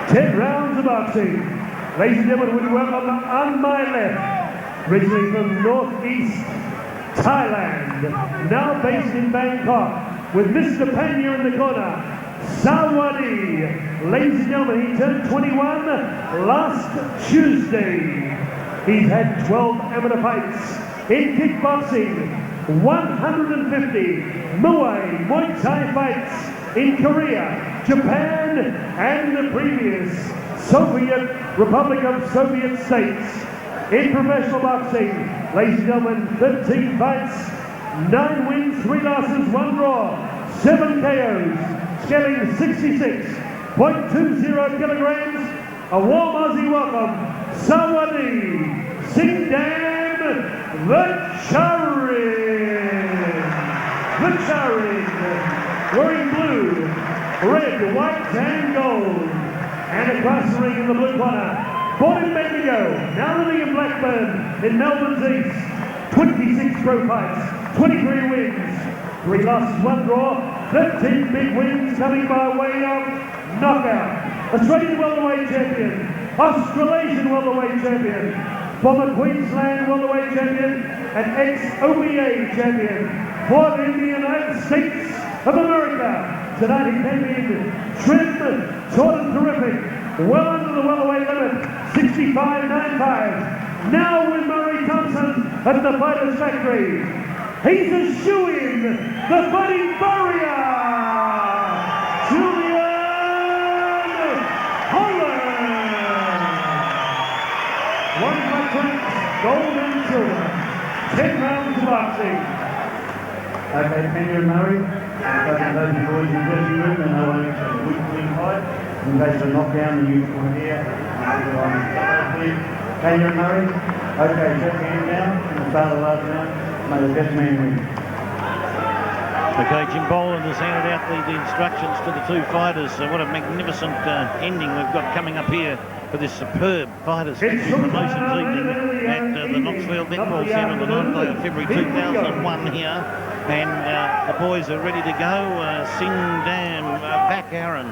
10 rounds of boxing. Ladies and gentlemen, we welcome on my left, originally from northeast Thailand, now based in Bangkok, with Mr. Pena in the corner, Sawadi. Ladies and gentlemen, he turned 21 last Tuesday. He's had 12 amateur fights in kickboxing, 150 Muay Thai fights in Korea, Japan, and the previous Soviet Republic of Soviet States. In professional boxing, ladies and gentlemen, 13 fights, 9 wins, 3 losses, 1 draw, 7 KOs, scaling 66.20 kilograms. A warm Aussie welcome, Sawadi Singdam Vacharin, wearing blue, red, white, and gold. And across the ring in the blue corner, born in Bendigo, now living in Blackburn, in Melbourne's east. 26 pro fights, 23 wins, 3 losses, 1 draw, 13 big wins coming by way of knockout. Australian Welterweight Champion, Australian Welterweight Champion, former Queensland Welterweight Champion, and ex-OBA Champion for the United States of America. Tonight he came in trim, taut and terrific, well under the welterweight limit, 65.95. Now with Murray Thompson at the Fighters Factory. He's a shoe-in, the Fighting Warrior, Julian Holland. 1 fight ranks, gold and silver, 10 rounds of boxing. Okay, Pena and Murray. Those boys in the dressing room, and they want to a weekly fight. In case of a knockdown, the uniform here. Pena and Murray. Okay, set your hand down and start the last round. May the best man win. Okay, Jim Boland has handed out the instructions to the 2 fighters. What a magnificent ending we've got coming up here for this superb Fighters Factory Promotions evening at the Knoxville Netball Centre on the 9th day of February 2001 here. And the boys are ready to go. Singdam Vacharin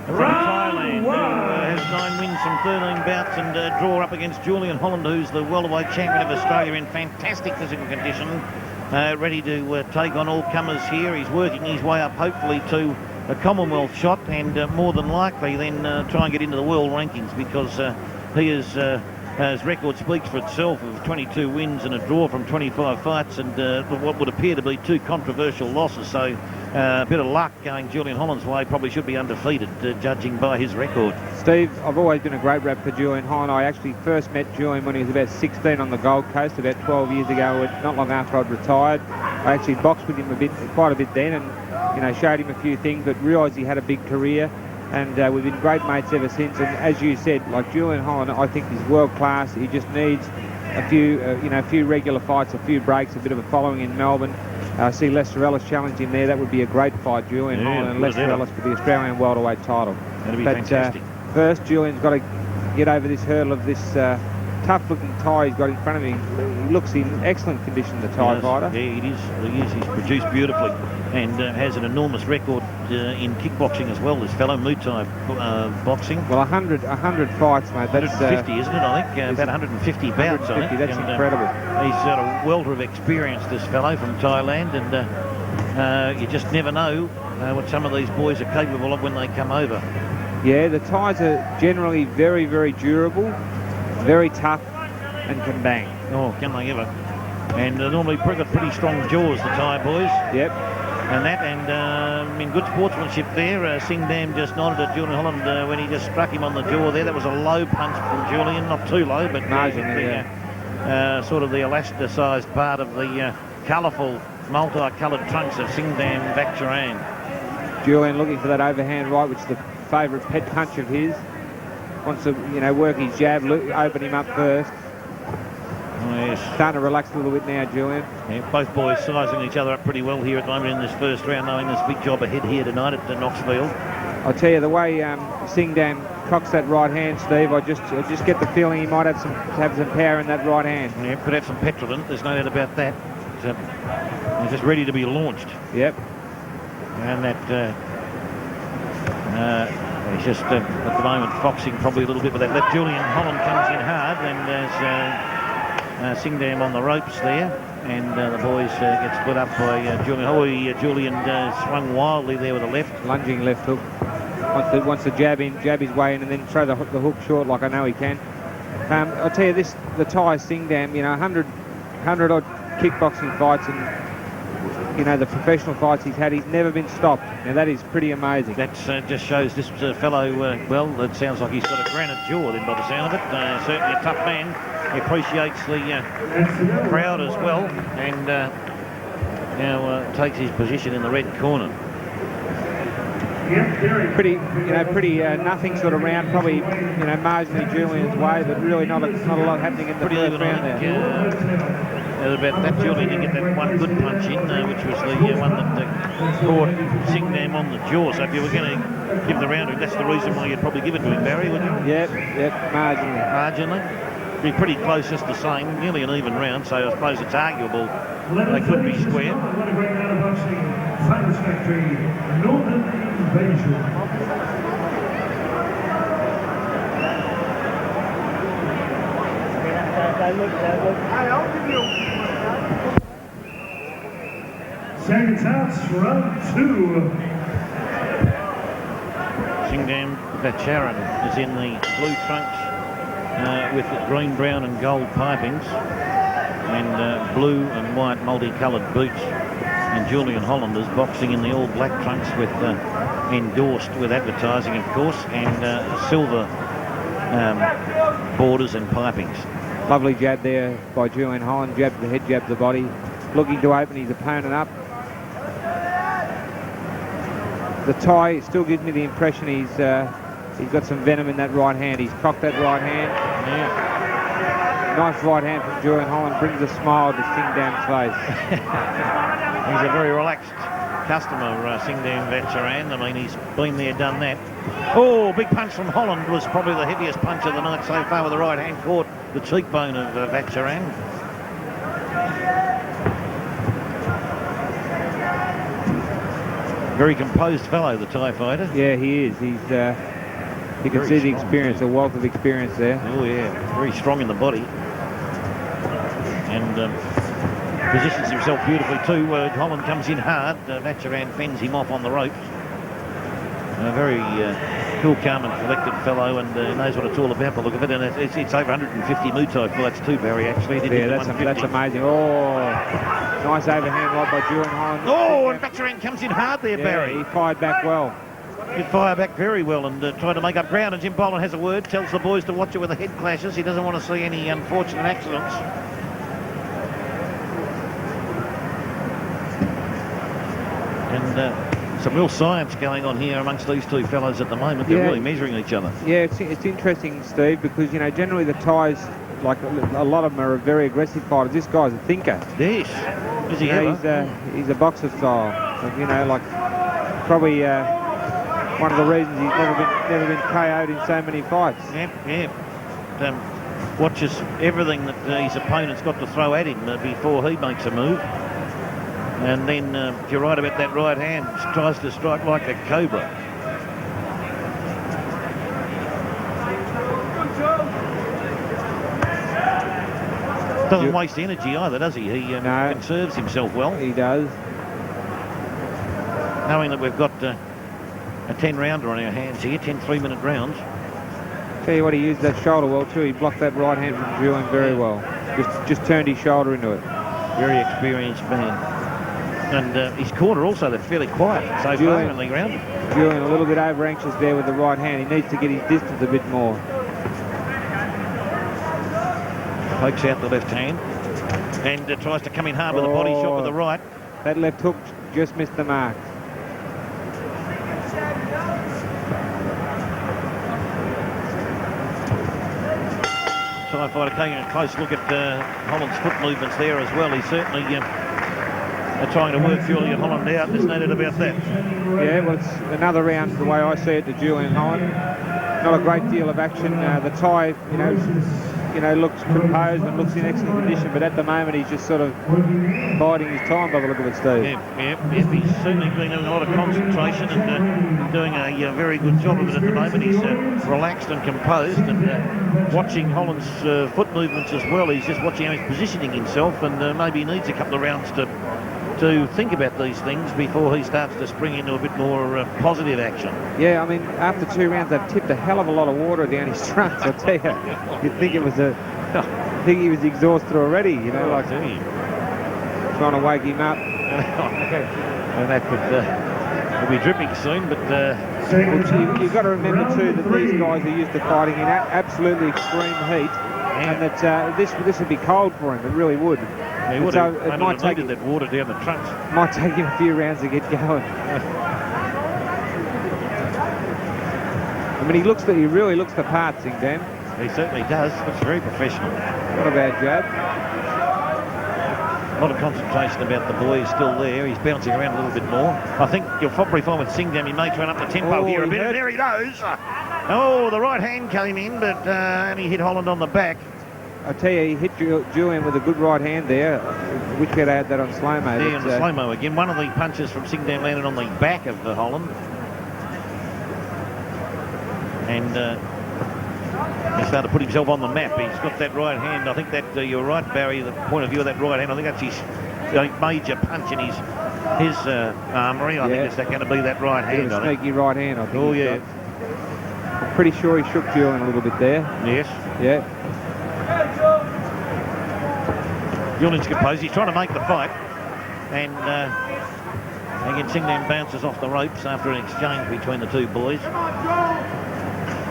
from Thailand, who has 9 wins from 13 bouts, and draw up against Julian Holland, who's the welterweight champion of Australia, in fantastic physical condition, ready to take on all comers here. He's working his way up, hopefully, to a Commonwealth shot, and more than likely then try and get into the world rankings, because he is... his record speaks for itself, of 22 wins and a draw from 25 fights, and what would appear to be 2 controversial losses. So a bit of luck going Julian Holland's way. Probably should be undefeated, judging by his record. Steve, I've always been a great rep for Julian Holland. I actually first met Julian when he was about 16 on the Gold Coast, about 12 years ago, not long after I'd retired. I actually boxed with him quite a bit then, and showed him a few things, but realised he had a big career. And we've been great mates ever since. And as you said, like Julian Holland, I think he's world class. He just needs a few regular fights, a few breaks, a bit of a following in Melbourne. I see Les Sorellis challenging there. That would be a great fight, Julian Holland and Les Sorellis for the Australian welterweight title. That'd be fantastic. First, Julian's got to get over this hurdle of this tough-looking Thai he's got in front of him. He looks in excellent condition, the Thai fighter. Yeah, it is. He's produced beautifully, and has an enormous record in kickboxing as well, this fellow, Muay Thai boxing. Well, 100 fights, mate. That's 150, isn't it, I think? About 150 bouts, I think. That's incredible. He's got a welter of experience, this fellow from Thailand, and you just never know what some of these boys are capable of when they come over. Yeah, the Thais are generally very, very durable, very tough, and can bang. Oh, can they ever. And normally got pretty strong jaws, the Thai boys. Yep. And in good sportsmanship there, Singdam just nodded at Julian Holland when he just struck him on the jaw there. That was a low punch from Julian, not too low, but sort of the elasticized part of the colourful, multi-coloured trunks of Singdam Vacharin. Julian looking for that overhand right, which is the favourite pet punch of his. Wants to, work his jab, open him up first. Oh, yes. Starting to relax a little bit now, Julian. Yeah, both boys sizing each other up pretty well here at the moment in this first round, knowing there's a big job ahead here tonight at Knoxville. I'll tell you, the way Singdam cocks that right hand, Steve, I just get the feeling he might have some power in that right hand. Yeah, could have some petrol in it, there's no doubt about that. He's just ready to be launched. Yep. And that He's just at the moment foxing probably a little bit with that left. Julian Holland comes in hard, and there's Singdam on the ropes there, and the boys get split up by Julian. Julian swung wildly there with a left. Lunging left hook. Wants to jab his way in, and then throw the hook short like I know he can. I'll tell you this, the Thai Singdam, 100 odd kickboxing fights, and the professional fights he's had, he's never been stopped. Now that is pretty amazing. That just shows this fellow, well, it sounds like he's got a granite jaw then by the sound of it. Certainly a tough man. He appreciates the crowd as well, and now takes his position in the red corner. Pretty nothing sort of round, probably marginally Julian's way, but really not a lot happening in the first round there. About that, Julian did get that one good punch in, which was the one that caught Singdam on the jaw. So if you were going to give the round, that's the reason why you'd probably give it to him, Barry, would you? Yep, marginally. Be pretty close, just the same, nearly an even round. So I suppose it's arguable they could be square. What a great round of boxing. Satisfactory Northern invasion. Seconds out, round 2. Singdam Vacharin is in the blue trunks with green, brown and gold pipings, and blue and white multicoloured boots. And Julian Holland is boxing in the all black trunks with endorsed with advertising, of course, and silver borders and pipings. Lovely jab there by Julian Holland. Jabs the head, jabs the body, looking to open his opponent up. The Thai still gives me the impression he's got some venom in that right hand. He's cocked that right hand. Yeah. Nice right hand from Julian Holland, brings a smile to Singdam's face. He's a very relaxed customer, Singdam Vacharin. I mean, he's been there, done that. Oh, big punch from Holland was probably the heaviest punch of the night so far, with the right hand caught the cheekbone of Vacharin. Very composed fellow, the Thai fighter. Yeah, he is. He's you can see the experience, a wealth of experience there. Oh yeah, very strong in the body, and positions himself beautifully too. Holland comes in hard. Vacharin fends him off on the ropes. A very cool, calm and collected fellow, and knows what it's all about by the look of it. And it's over 150 Muay Thai fights too, Barry, actually. Yeah, that's amazing. Oh, nice overhand right by Julian Holland. Oh, and Vacharin comes in hard there, Barry. He fired back well. He fired back very well and tried to make up ground. And Jim Boland has a word, tells the boys to watch it with the head clashes. He doesn't want to see any unfortunate accidents. And some real science going on here amongst these two fellows at the moment. They're really measuring each other. Yeah, it's interesting, Steve, because generally the Thais, like a lot of them, are very aggressive fighters. This guy's a thinker. Yes. Is he ever? He's a boxer style. Like probably one of the reasons he's never been KO'd in so many fights. Yep. Watches everything that his opponent's got to throw at him before he makes a move. And then, if you're right about that right hand, tries to strike like a cobra. Doesn't waste energy either, does he? He conserves himself well. He does. Knowing that we've got a 10-rounder on our hands here, 10 3-minute rounds. Tell you what, he used that shoulder well too. He blocked that right hand from Julian very well. Just turned his shoulder into it. Very experienced man. And his corner also, they're fairly quiet so far in the round. Julian a little bit over anxious there with the right hand. He needs to get his distance a bit more. Pokes out the left hand and tries to come in hard with a body shot with the right. That left hook just missed the mark. Thai fighter taking a close look at Holland's foot movements there as well. He's certainly trying to work Julian Holland out. There's no doubt about that. Yeah, well, it's another round, the way I see it, to Julian Holland. Not a great deal of action. The Thai, looks composed and looks in excellent condition, but at the moment he's just sort of biding his time by the look of it, Steve. Yeah, he's certainly been having a lot of concentration and doing a very good job of it at the moment. He's relaxed and composed, and watching Holland's foot movements as well. He's just watching how he's positioning himself, and maybe he needs a couple of rounds to think about these things before he starts to spring into a bit more positive action. Yeah, I mean, after 2 rounds, they've tipped a hell of a lot of water down his trunks, I tell you. You'd think it was I think he was exhausted already, like trying to wake him up. And that could be dripping soon, but... you've got to remember, too, that these guys are used to fighting in absolutely extreme heat, and that this would be cold for him, it really would. He would have needed that water down the trunks. Might take him a few rounds to get going. I mean, he really looks the part, Singdam. He certainly does. Looks very professional. Not a bad jab. A lot of concentration about the boy. He's still there. He's bouncing around a little bit more. I think you'll probably find with Singdam, he may turn up the tempo here a bit. And there he goes. Oh, the right hand came in, but only hit Holland on the back. I tell you, he hit Julian with a good right hand there. Wish we had had that on slow-mo. Yeah, on the slow-mo again. One of the punches from Singdam landed on the back of Holland. And he started to put himself on the map. He's got that right hand. I think that you're right, Barry, the point of view of that right hand. I think that's his major punch in his armoury. I think it's going to be that right hand. A sneaky right hand, I think. Oh, yeah. I'm pretty sure he shook Julian a little bit there. Yes. Yeah. Julian's composed. He's trying to make the fight. And again, Singdam bounces off the ropes after an exchange between the two boys.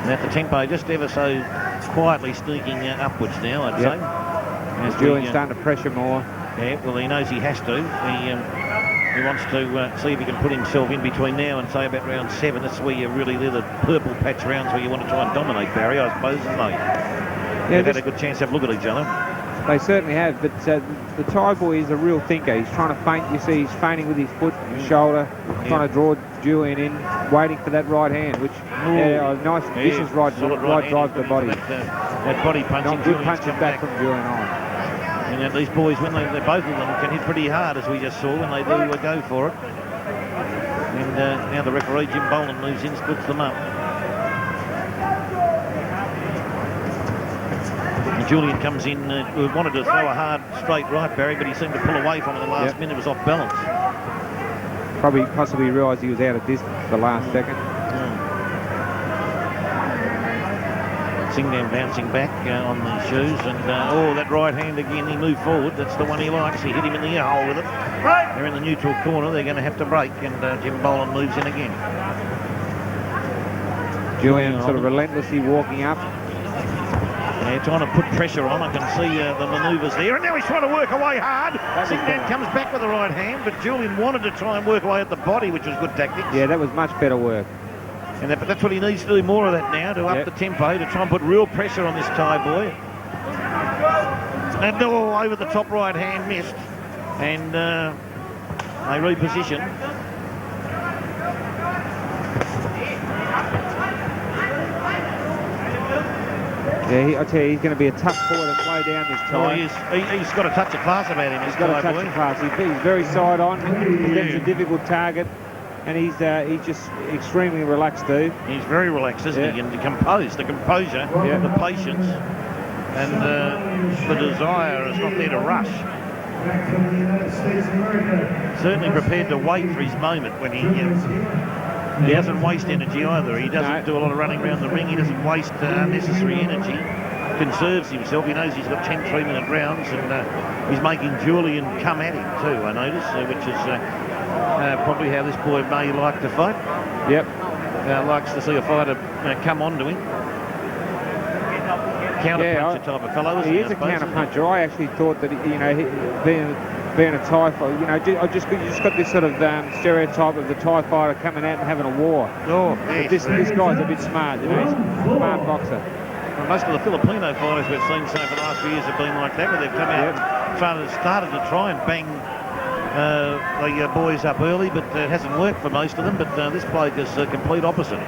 And at the tempo, just ever so quietly sneaking upwards now, I'd say. As Julian's starting to pressure more. Yeah, well, he knows he has to. He wants to see if he can put himself in between now and say about round 7. That's where you really, they're the purple patch rounds where you want to try and dominate, Barry, I suppose, isn't they? Yeah, they've had a good chance to have a look at each other. They certainly have, but the Thai boy is a real thinker. He's trying to feint. You see, he's feinting with his foot, his shoulder, trying to draw Julian in, waiting for that right hand, which a nice, vicious right drive to the body. That body punch. Not good punches back from Julian on. And these boys, when they both of them can hit pretty hard, as we just saw, when they do go for it. And now the referee, Jim Boland, moves in, splits them up. Julian comes in, wanted to throw a hard straight right, Barry, but he seemed to pull away from it the last minute. It was off balance. Possibly realised he was out of distance the last second. Singdam bouncing back on the shoes, and that right hand again, he moved forward. That's the one he likes. He hit him in the ear hole with it. They're in the neutral corner. They're going to have to break, and Jim Boland moves in again. Julian sort of relentlessly walking up. Yeah, trying to put pressure on. I can see the manoeuvres there. And now he's trying to work away hard. Singdam comes back with the right hand, but Julian wanted to try and work away at the body, which was good tactics. Yeah, that was much better work. And but that's what he needs to do, more of that now, to up the tempo, to try and put real pressure on this Thai boy. And over the top right hand missed. And they reposition. Yeah, I tell you, he's going to be a tough boy to slow down this time. Oh, he's got a touch of class about him. He's got a touch of class. He's very side on. He's a difficult target, and he's just extremely relaxed too. He's very relaxed, isn't he? And composed. The composure, the patience, and the desire is not there to rush. Certainly prepared to wait for his moment when he doesn't waste energy either. He doesn't do a lot of running around the ring. He doesn't waste unnecessary energy. Conserves himself. He knows he's got 10 3-minute rounds, and he's making Julian come at him too, I notice, which is probably how this boy may like to fight. Yep. Likes to see a fighter come on to him. Counter-puncher type of fellow, isn't he? He is a counter-puncher. I actually thought that, being a Thai fighter, you just got this sort of stereotype of the Thai fighter coming out and having a war. Oh, yes. This guy's a bit smart, he's a smart boxer. Well, most of the Filipino fighters we've seen so for the last few years have been like that, where they've come out and started to try and bang the boys up early, but it hasn't worked for most of them. But this bloke is a complete opposite.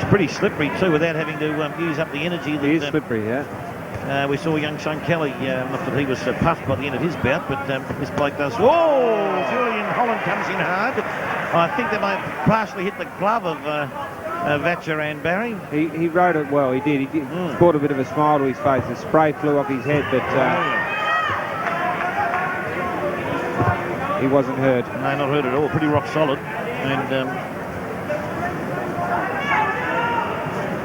He's pretty slippery too, without having to use up the energy. That, He is slippery, yeah. we saw young Sean Kelly, not that he was puffed by the end of his bout, but this bloke does. Oh, Julian Holland comes in hard. I think they may have partially hit the glove of Vacharin, Barry. He rode it well, he did. He brought a bit of a smile to his face. The spray flew off his head, but he wasn't hurt. No, not hurt at all. Pretty rock solid. And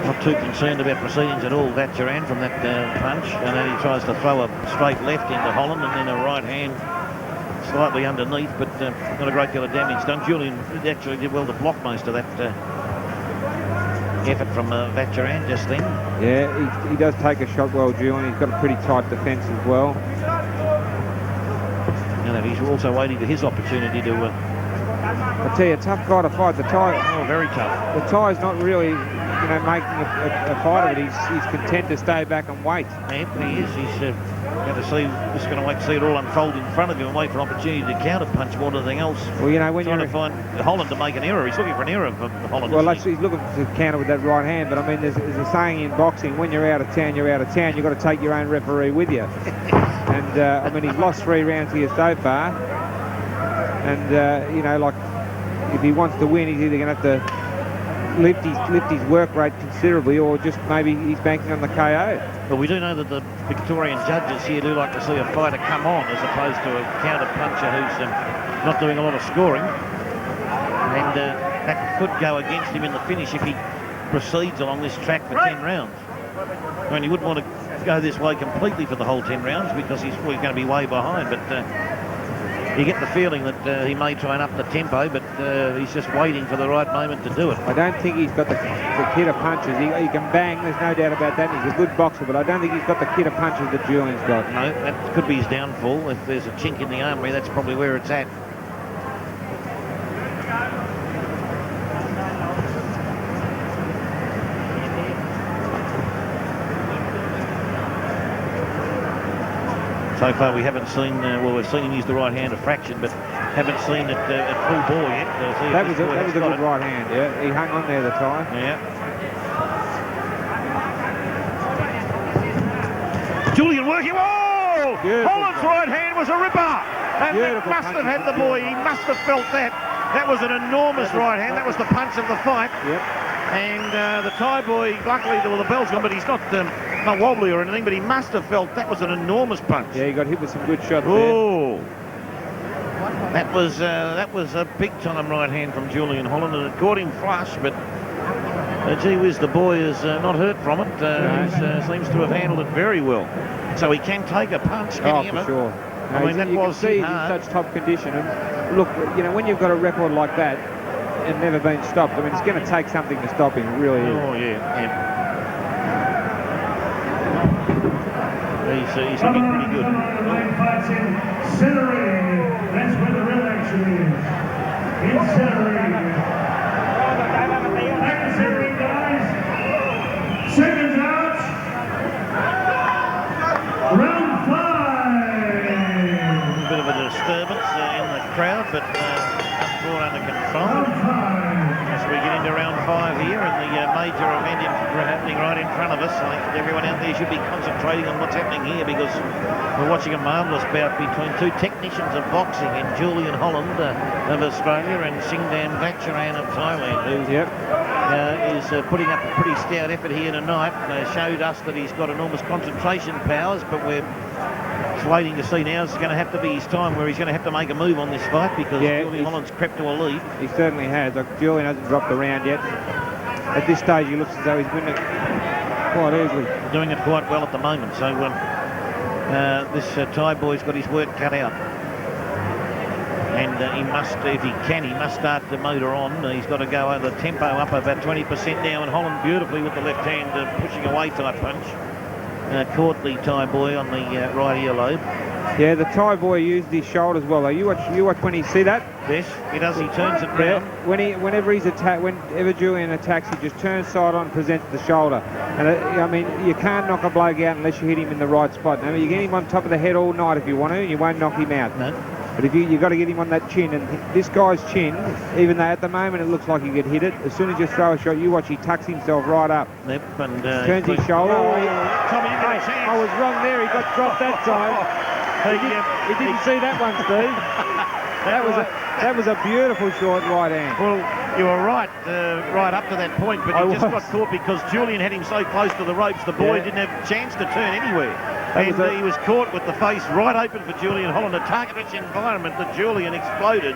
not too concerned about proceedings at all, Vacharin, from that punch. And then he tries to throw a straight left into Holland and then a right hand slightly underneath, but not a great deal of damage done. Julian actually did well to block most of that effort from Vacharin just then. Yeah, he does take a shot well, Julian. He's got a pretty tight defence as well. And he's also waiting for his opportunity to... I tell you, a tough guy to fight. The tie... Oh, very tough. The tie's not really, making a fight of it. He's content to stay back and wait. Yeah, he is. He's going to see, just going to wait to see it all unfold in front of him and wait for an opportunity to counter punch more than anything else. Well, when trying you're to find Holland to make an error. He's looking for an error from Holland. Well, he's looking to counter with that right hand, but I mean, there's a saying in boxing: when you're out of town, you're out of town. You've got to take your own referee with you. And I mean, he's lost 3 rounds here so far. And if he wants to win, he's either going to have to lift his work rate considerably, or just maybe he's banking on the KO. But we do know that the Victorian judges here do like to see a fighter come on as opposed to a counter puncher who's not doing a lot of scoring. And that could go against him in the finish if he proceeds along this track for 10 rounds. I mean, he wouldn't want to go this way completely for the whole 10 rounds because he's going to be way behind. But you get the feeling that he may try and up the tempo, but he's just waiting for the right moment to do it. I don't think he's got the kit of punches. He can bang, there's no doubt about that. He's a good boxer, but I don't think he's got the kit of punches that Julian's got. No, that could be his downfall. If there's a chink in the armoury, that's probably where it's at. So far we haven't seen, we've seen him use the right hand a fraction, but haven't seen it at full bore yet. That was a good right hand, yeah. He hung on there the time. Yeah. Julian working, whoa! Beautiful. Holland's right hand was a ripper! And that must have had the boy, he must have felt that. That was an enormous right hand, that was the punch of the fight. Yep. And the Thai boy, luckily, well, the bell's gone, but he's not wobbly or anything, but he must have felt that was an enormous punch. Yeah, he got hit with some good shots there. That was a big-time right hand from Julian Holland, and it caught him flush, but gee whiz, the boy is not hurt from it. He seems to have handled it very well. So he can take a punch, can he? For sure. I mean, that was he's hard. in such top condition. And look, when you've got a record like that and never been stopped, I mean, it's going to take something to stop him. It really is. Oh, yeah. He's looking pretty good. Fights in center ring. That's where the real action is. In center ring. Back to center ring, guys. Seconds out. Round 5. A bit of a disturbance in the crowd, but brought under control. As we get into round 5 here, and the major event happening right in front of us. I think everyone out there should be concentrating on what's happening here, because we're watching a marvellous bout between 2 technicians of boxing, in Julian Holland of Australia and Singdam Vacharin of Thailand, who is putting up a pretty stout effort here tonight. Showed us that he's got enormous concentration powers, but we're just waiting to see now. It's going to have to be his time where he's going to have to make a move on this fight, because Julian Holland's crept to a lead. He certainly has. Julian hasn't dropped the round yet. At this stage, he looks as though he's winning it quite easily. Doing it quite well at the moment. So this Thai boy's got his work cut out. And he must, if he can, he must start the motor on. He's got to go over the tempo up about 20% now, and Holland beautifully with the left hand pushing away type punch. Caught the Thai boy on the right earlobe. Yeah, the Thai boy used his shoulders well, though. You watch when he see that? Yes, he does. He turns it round. Whenever Julian attacks, he just turns side on and presents the shoulder. And I mean, you can't knock a bloke out unless you hit him in the right spot. Now, you get him on top of the head all night if you want to, and you won't knock him out. No. But if you've got to get him on that chin, and this guy's chin, even though at the moment it looks like he could hit it, as soon as you throw a shot, you watch, he tucks himself right up. Yep, and turns his shoulder. Tommy, you got a chance. I was wrong there. He got dropped that time. He didn't see that one, Steve. That was a beautiful short right hand. Well, you were right, right up to that point, but he just got caught because Julian had him so close to the ropes, the boy didn't have a chance to turn anywhere. And he was caught with the face right open for Julian Holland, a target-rich environment that Julian exploded.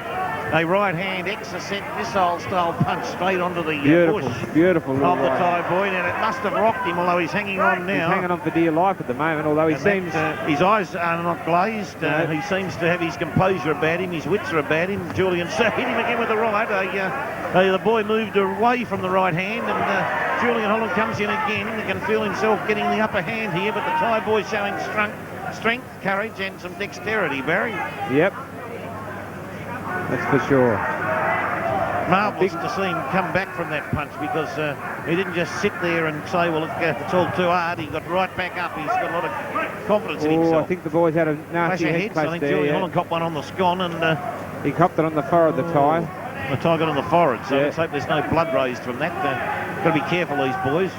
A right-hand exocet missile-style punch straight onto the bush beautiful of the Thai boy. Now, it must have rocked him, although he's hanging on now. He's hanging on for dear life at the moment, although he seems... his eyes are not glazed. He seems to have his composure about him. His wits are about him. Julian hit him again with the right. The boy moved away from the right hand, and Julian Holland comes in again. He can feel himself getting the upper hand here, but the Thai boy showing strength, courage, and some dexterity, Barry. Yep. That's for sure. Marvellous to see him come back from that punch, because he didn't just sit there and say, well, it's all too hard. He got right back up. He's got a lot of confidence in himself. I think the boys had a nasty head I think Julian Holland copped one on the scon, and he copped it on the forehead, the Thai. The Thai got on the forehead, so let's hope there's no blood raised from that. Got to be careful, these boys.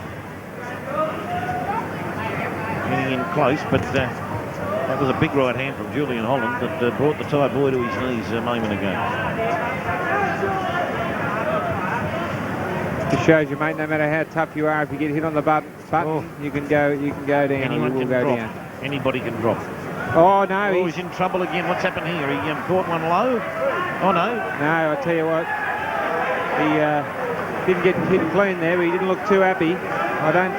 Getting in close, but that was a big right hand from Julian Holland that brought the Thai boy to his knees a moment ago. It shows you, mate, no matter how tough you are, if you get hit on the button, you can go down. Anyone can go drop. Down. Anybody can drop. Oh no, he's in trouble again. What's happened here? He caught one low. Oh no. No, I tell you what, he didn't get hit clean there, but he didn't look too happy. I don't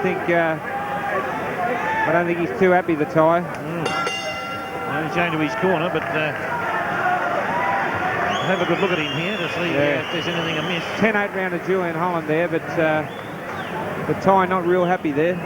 think he's too happy, the Thai. No, he's going to his corner, but have a good look at him here to see if there's anything amiss. 10-8 round of Julian Holland there, but the Thai not real happy there.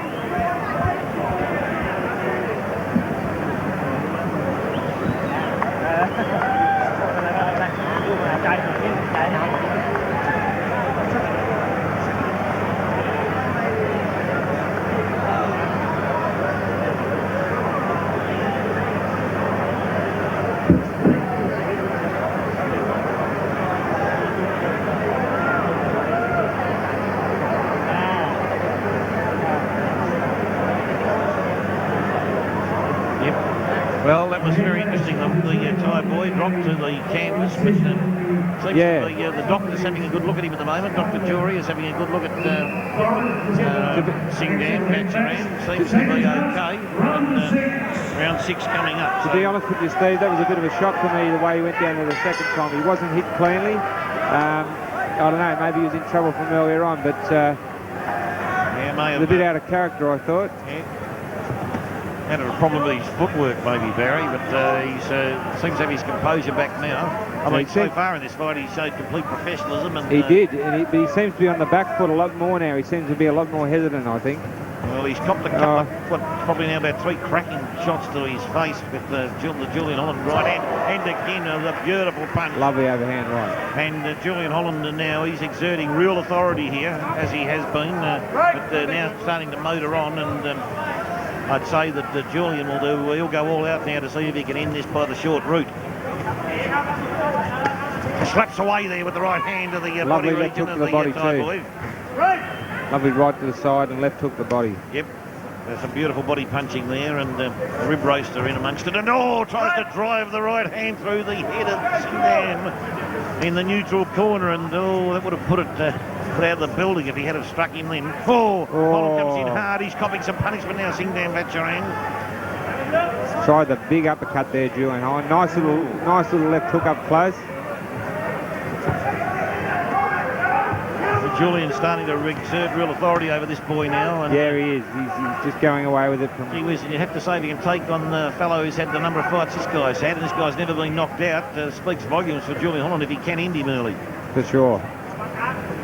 Well, that was very interesting. The Thai boy dropped to the canvas, but seems to be the doctor's having a good look at him at the moment. Dr. Jury is having a good look at Singdam Vacharin. Seems to be okay. And, round 6 coming up. To be honest with you, Steve, that was a bit of a shock for me, the way he went down there the second time. He wasn't hit cleanly. I don't know, maybe he was in trouble from earlier on, but may it was a bit out of character, I thought. Had a problem with his footwork, maybe, Barry, but he seems to have his composure back now. I mean, so far in this fight, he showed complete professionalism. And, he did, but he seems to be on the back foot a lot more now. He seems to be a lot more hesitant, I think. Well, he's copped a couple of, probably now about 3 cracking shots to his face with the Julian Holland right hand. And again, a beautiful punch. Lovely overhand right. And Julian Holland now, he's exerting real authority here, as he has been, but now starting to motor on, and I'd say that Julian he'll go all out now to see if he can end this by the short route. Slaps away there with the right hand to the body region of the Thai boy. Lovely right to the side and left hook the body. Yep. There's some beautiful body punching there, and rib roaster in amongst it. And tries to drive the right hand through the head of Singdam in the neutral corner, and that would have put out of the building if he had have struck him then. Holland comes in hard. He's copping some punishment now, Singdam Vacharin. Tried the big uppercut there, Julian Holland. Nice little left hook up close. Julian's starting to exert real authority over this boy now. And, he is. He's just going away with it. You have to say, if he can take on the fellow who's had the number of fights this guy's had, and this guy's never been knocked out, speaks volumes for Julian Holland if he can end him early. For sure.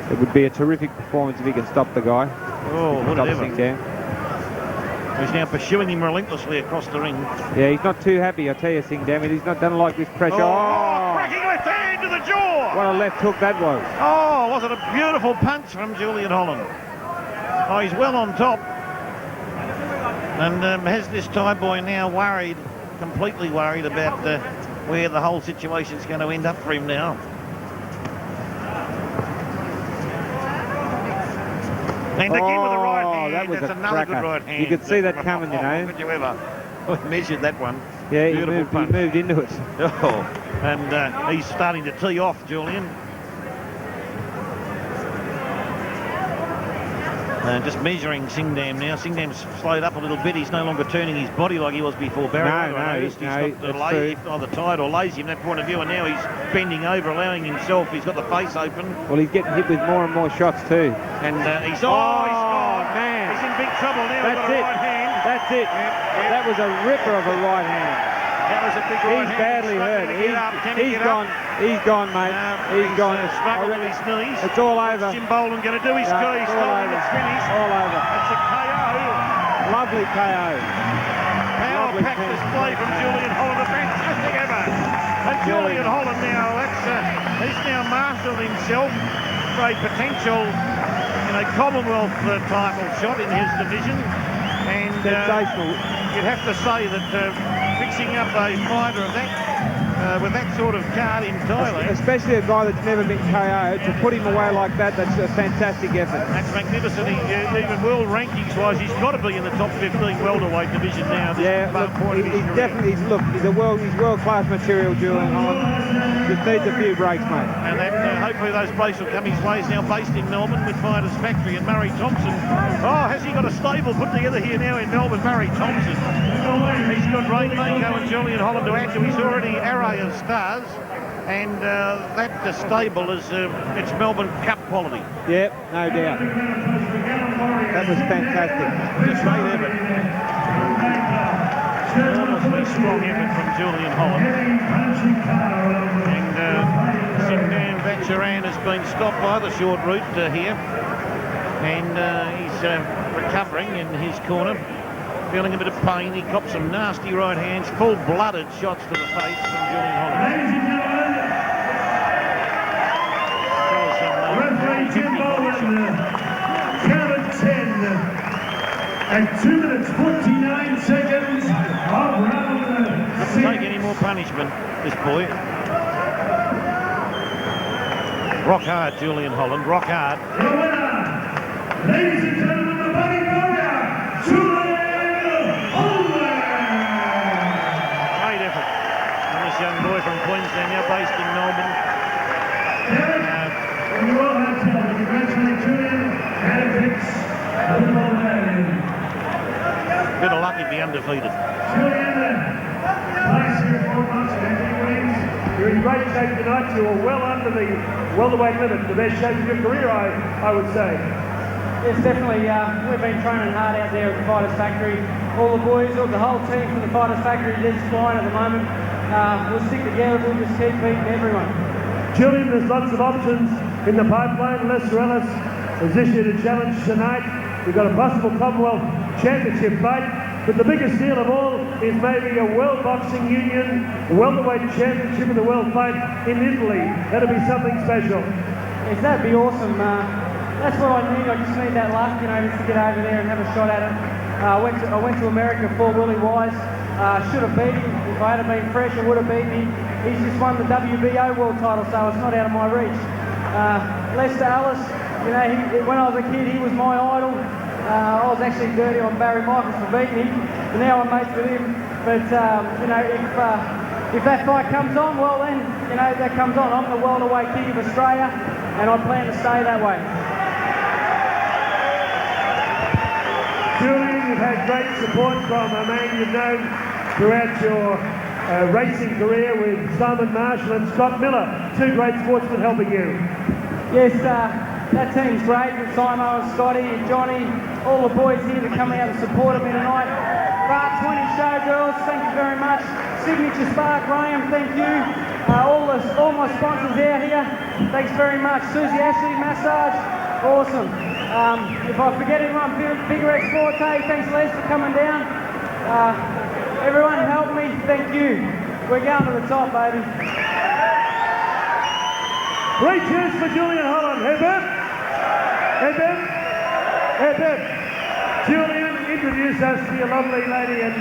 It would be a terrific performance if he can stop the guy. Whatever. He's now pursuing him relentlessly across the ring. Yeah, he's not too happy, I tell you, Singdam. He's not done like this pressure. Cracking left hand to the jaw. What a left hook that was. Was it a beautiful punch from Julian Holland. He's well on top. And has this Thai boy now completely worried about where the whole situation's going to end up for him now. And again with the right hand. That was That's a another cracker. good right hand. You could see that coming, you know. Did you ever? I measured that one. Yeah, he Beautiful punch. moved into it. Oh, and he's starting to tee off, Julian. Just measuring Singdam now. Singdam's slowed up a little bit. He's no longer turning his body like he was before Barry. He's either tired or lazy from that point of view, and now he's bending over, allowing himself. He's got the face open. Well, he's getting hit with more and more shots too. And he's gone. Man. He's in big trouble now. That's with it. a right hand. That's it. Yep. That was a ripper of a right hand. That was a big right He's hand. badly hurt. He's gone. He's gone, mate. He's gone. Struggled with his knees. It's all over. Jim Boland going to do his ski. He's it's finished. All over. That's a KO. Lovely KO. Power-packed display from Julian Holland. A fantastic effort. And Julian Holland now, he's now marshalled himself for a potential, Commonwealth title shot in his division. And sensational. You'd have to say that fixing up a fighter of that, with that sort of card in Thailand, especially a guy that's never been KO'd, to put him away like that, that's a fantastic effort. That's magnificent. Even world rankings-wise, he's got to be in the top 15 welterweight division now. He's world-class material, Julian Holland. Just needs a few breaks, mate. And that, hopefully those breaks will come his way. He's now based in Melbourne with Fighters Factory and Murray Thompson. Oh, has he got a stable put together here now in Melbourne? Murray Thompson. He's got Ray Mako and Julian Holland to add to his already array of stars. And that stable is it's Melbourne Cup quality. Yep, no doubt. That was fantastic. Just great effort. Enormously strong effort from Julian Holland. And Singdam Vacharin has been stopped by the short route here. And he's recovering in his corner. Feeling a bit of pain. He copped some nasty right hands, full-blooded shots to the face from Julian Holland. Ladies and gentlemen, referee Jim Boland counted 10 at 2 minutes 49 seconds of round 6. Doesn't take any more punishment, this boy. Rock hard, Julian Holland, rock hard. The winner, ladies and gentlemen, the budding warrior, Julian Holland. Great effort from this young boy from Queensland, now based in Melbourne. You all have to congratulate Julian and Vince. Bit of luck if he undefeated. Julian, last year 4 months and 8 wins. You're in great shape tonight. You are well under the welterweight limit. The best shape of your career, I would say. Yes, definitely. We've been training hard out there at the Fighters Factory. All the boys, the whole team from the Fighters Factory is flying at the moment. We'll stick together. We'll just keep beating everyone. Julian, there's lots of options in the pipeline. Les Ellis has issued a challenge tonight. We've got a possible Commonwealth Championship fight, but the biggest deal of all is maybe a World Boxing Union welterweight championship in the world fight in Italy. That'll be something special. Yes, that'd be awesome. That's what I need. I just need that luck, just to get over there and have a shot at it. I went to America for Willie Wise. Should have beat him. If I had been fresh, I would have beaten him. He's just won the WBO world title, so it's not out of my reach. Lester Ellis, when I was a kid, he was my idol. I was actually dirty on Barry Michaels for beating him, and now I'm mates with him. But if that fight comes on, well then, that comes on. I'm the welterweight king of Australia, and I plan to stay that way. Julian, you've had great support from a man you've known throughout your racing career with Simon Marshall and Scott Miller, 2 great sportsmen helping you. Yes, that team's great with Simo and Scotty and Johnny, all the boys here that come out and support me tonight. Bar 20 Showgirls, thank you very much. Signature Spark, Graham, thank you. All my sponsors out here, thanks very much. Susie Ashley, Massage, awesome. If I forget anyone, Bigger X Forte, thanks Les for coming down. Everyone help me, thank you. We're going to the top, baby. Great cheers for Julian Holland. Hip hip. Hip hip. Hip hip. Julian, introduce us to your lovely lady and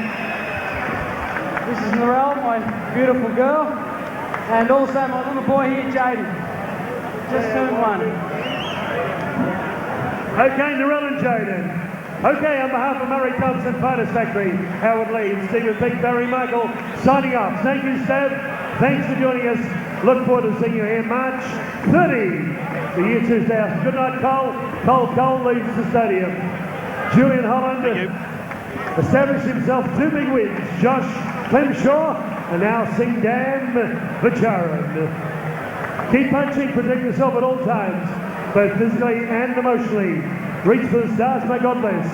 This is Narelle, my beautiful girl, and also my little boy here, Jaden. Just turned 1. Okay, Narelle and Jaden. Okay, on behalf of Murray Thompson Fighters Factory, Howard Lee, Stephen Peck, Barry Michael, signing off. Thank you, Steph. Thanks for joining us. Look forward to seeing you here March 30, the year 2000. Good night, Cole. Cole leaves the stadium. Julian Holland established himself 2 big wins. Josh Clemshaw and now Singdam Vacharin. Keep punching, protect yourself at all times, both physically and emotionally. Reach for the stars, may God bless.